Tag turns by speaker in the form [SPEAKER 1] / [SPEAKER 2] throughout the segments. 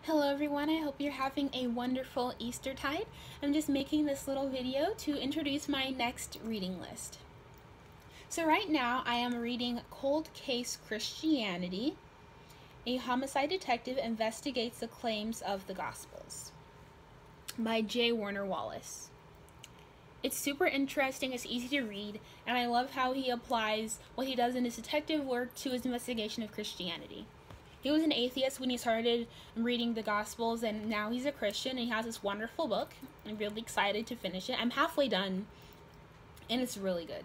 [SPEAKER 1] Hello everyone, I hope you're having a wonderful Eastertide. I'm just making this little video to introduce my next reading list. So right now I am reading Cold Case Christianity. A homicide detective investigates the claims of the Gospels by J. Warner Wallace. It's super interesting, it's easy to read, and I love how he applies what he does in his detective work to his investigation of Christianity. He was an atheist when he started reading the Gospels, and now he's a Christian, and he has this wonderful book. I'm really excited to finish it. I'm halfway done, and it's really good.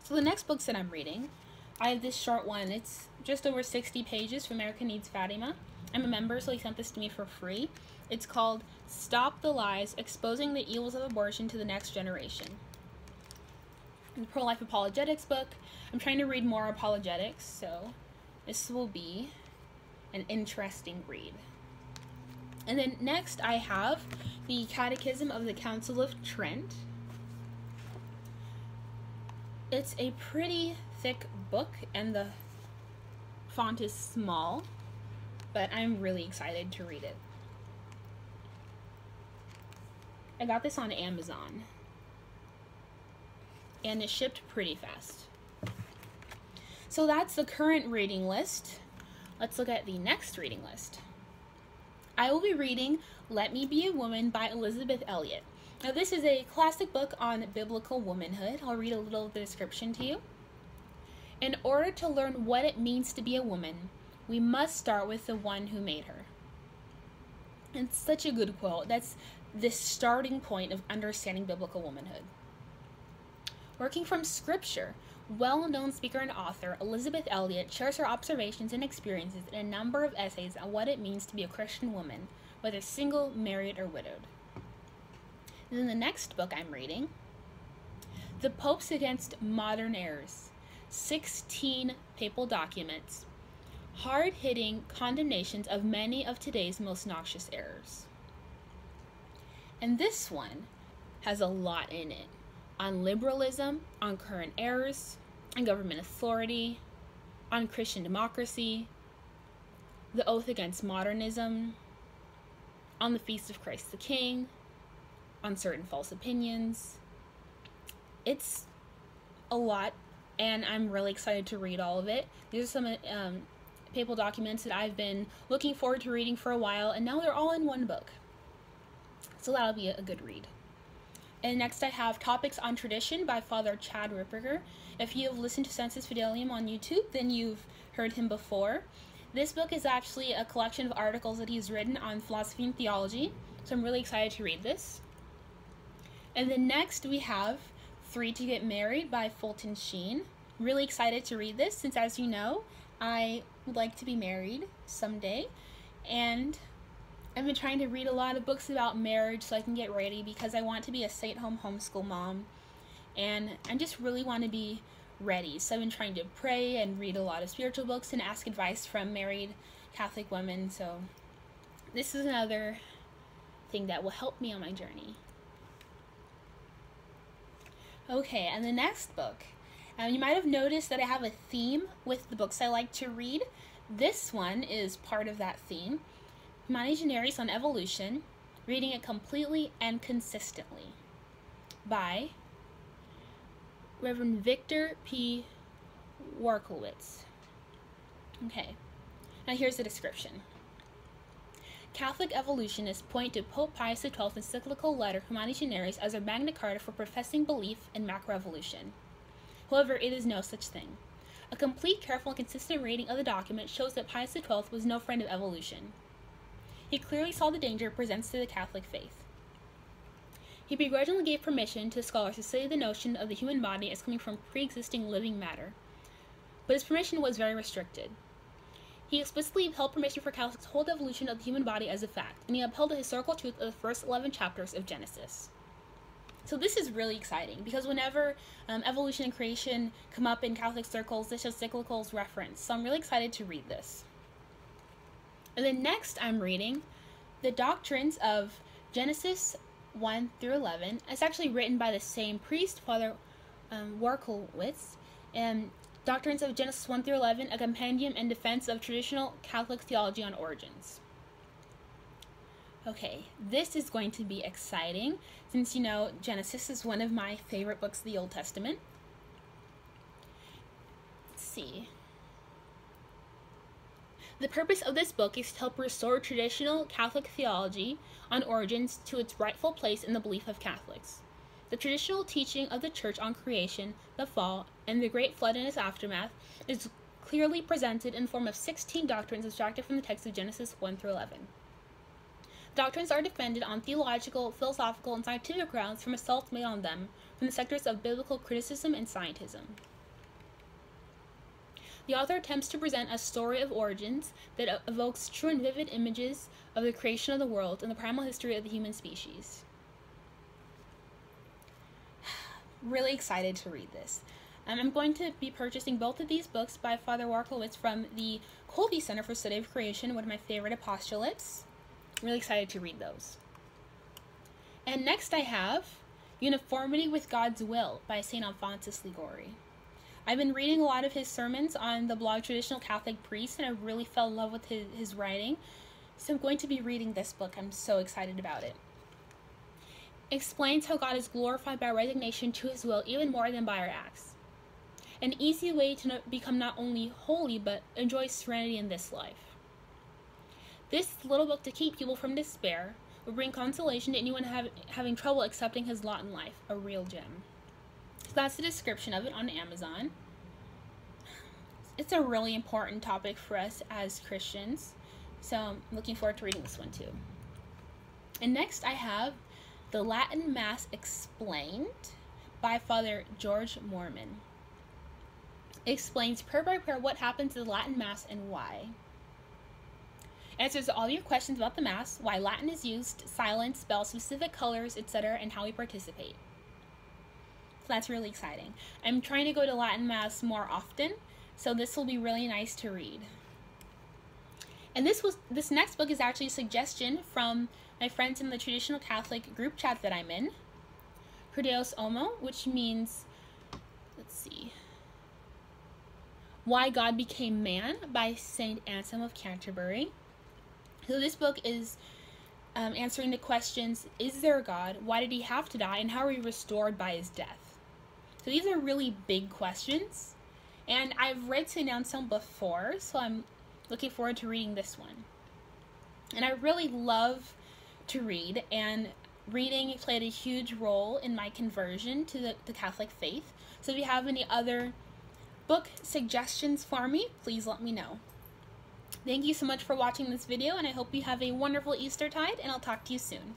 [SPEAKER 1] So the next books that I'm reading, I have this short one. It's just over 60 pages from María de Fátima. I'm a member, so he sent this to me for free. It's called Stop the Lies, Exposing the Evils of Abortion to the Next Generation. It's a pro-life apologetics book. I'm trying to read more apologetics, so this will be an interesting read. And then next I have the Catechism of the Council of Trent. It's a pretty thick book and the font is small, but I'm really excited to read it. I got this on Amazon and it shipped pretty fast. So that's the current reading list. Let's look at the next reading list. I will be reading Let Me Be a Woman by Elisabeth Elliot. Now this is a classic book on biblical womanhood. I'll read a little of the description to you. In order to learn what it means to be a woman, we must start with the one who made her. It's such a good quote. That's the starting point of understanding biblical womanhood. Working from scripture, well-known speaker and author Elisabeth Elliot shares her observations and experiences in a number of essays on what it means to be a Christian woman, whether single, married, or widowed. And then the next book I'm reading, The Popes Against Modern Errors, 16 Papal Documents, hard-hitting condemnations of many of today's most noxious errors. And this one has a lot in it. On liberalism, on current errors, on government authority, on Christian democracy, the oath against modernism, on the feast of Christ the King, on certain false opinions. It's a lot, and I'm really excited to read all of it. These are some papal documents that I've been looking forward to reading for a while, and now they're all in one book. So that'll be a good read. And next I have Topics on Tradition by Father Chad Ripperger. If you have listened to Sensus Fidelium on YouTube, then you've heard him before. This book is actually a collection of articles that he's written on philosophy and theology, so I'm really excited to read this. And then next we have Free to Get Married by Fulton Sheen. Really excited to read this since, as you know, I would like to be married someday, and I've been trying to read a lot of books about marriage so I can get ready because I want to be a stay-at-home homeschool mom, and I just really want to be ready. So I've been trying to pray and read a lot of spiritual books and ask advice from married Catholic women, so this is another thing that will help me on my journey. Okay, and the next book. You might have noticed that I have a theme with the books I like to read. This one is part of that theme. Humani Generis on Evolution, Reading It Completely and Consistently by Reverend Victor P. Warkowitz. Okay, now here's the description. Catholic evolutionists point to Pope Pius XII's encyclical letter Humani Generis as a Magna Carta for professing belief in macroevolution. However, it is no such thing. A complete, careful, and consistent reading of the document shows that Pius XII was no friend of evolution. He clearly saw the danger it presents to the Catholic faith. He begrudgingly gave permission to scholars to study the notion of the human body as coming from pre-existing living matter, but his permission was very restricted. He explicitly held permission for Catholics to hold the evolution of the human body as a fact, and he upheld the historical truth of the first 11 chapters of Genesis. So this is really exciting, because whenever evolution and creation come up in Catholic circles, this encyclical's reference, so I'm really excited to read this. And then next I'm reading The Doctrines of Genesis 1 through 11. It's actually written by the same priest, Father Warkowitz, and Doctrines of Genesis 1 through 11, a compendium and defense of traditional Catholic theology on origins. Okay, this is going to be exciting since, you know, Genesis is one of my favorite books of the Old Testament. Let's see. The purpose of this book is to help restore traditional Catholic theology on origins to its rightful place in the belief of Catholics. The traditional teaching of the Church on creation, the fall, and the Great Flood and its aftermath is clearly presented in the form of 16 doctrines abstracted from the text of Genesis 1 through 11. The doctrines are defended on theological, philosophical, and scientific grounds from assaults made on them from the sectors of biblical criticism and scientism. The author attempts to present a story of origins that evokes true and vivid images of the creation of the world and the primal history of the human species. Really excited to read this. I'm going to be purchasing both of these books by Father Warkowitz from the Colby Center for Study of Creation, one of my favorite apostolates. Really excited to read those. And next I have Uniformity with God's Will by St. Alphonsus Liguori. I've been reading a lot of his sermons on the blog Traditional Catholic Priest, and I really fell in love with his writing. So I'm going to be reading this book. I'm so excited about it. Explains how God is glorified by resignation to his will even more than by our acts. An easy way to become not only holy, but enjoy serenity in this life. This little book to keep people from despair will bring consolation to anyone having trouble accepting his lot in life. A real gem. So that's the description of it on Amazon. It's a really important topic for us as Christians, so I'm looking forward to reading this one too. And next I have The Latin Mass Explained by Father George Mormon. It explains prayer by prayer what happens to the Latin Mass and why. Answers all your questions about the Mass, why Latin is used, silence, spells, specific colors, etc., and how we participate. So that's really exciting. I'm trying to go to Latin Mass more often, so this will be really nice to read. And this next book is actually a suggestion from my friends in the Traditional Catholic group chat that I'm in. Per Deus Homo, which means, let's see, Why God Became Man by St. Anselm of Canterbury. So this book is answering the questions, is there a God? Why did he have to die? And how are we restored by his death? So these are really big questions. And I've read St. Anselm before, so I'm looking forward to reading this one. And I really love to read, and reading played a huge role in my conversion to the Catholic faith. So if you have any other book suggestions for me, please let me know. Thank you so much for watching this video, and I hope you have a wonderful Eastertide, and I'll talk to you soon.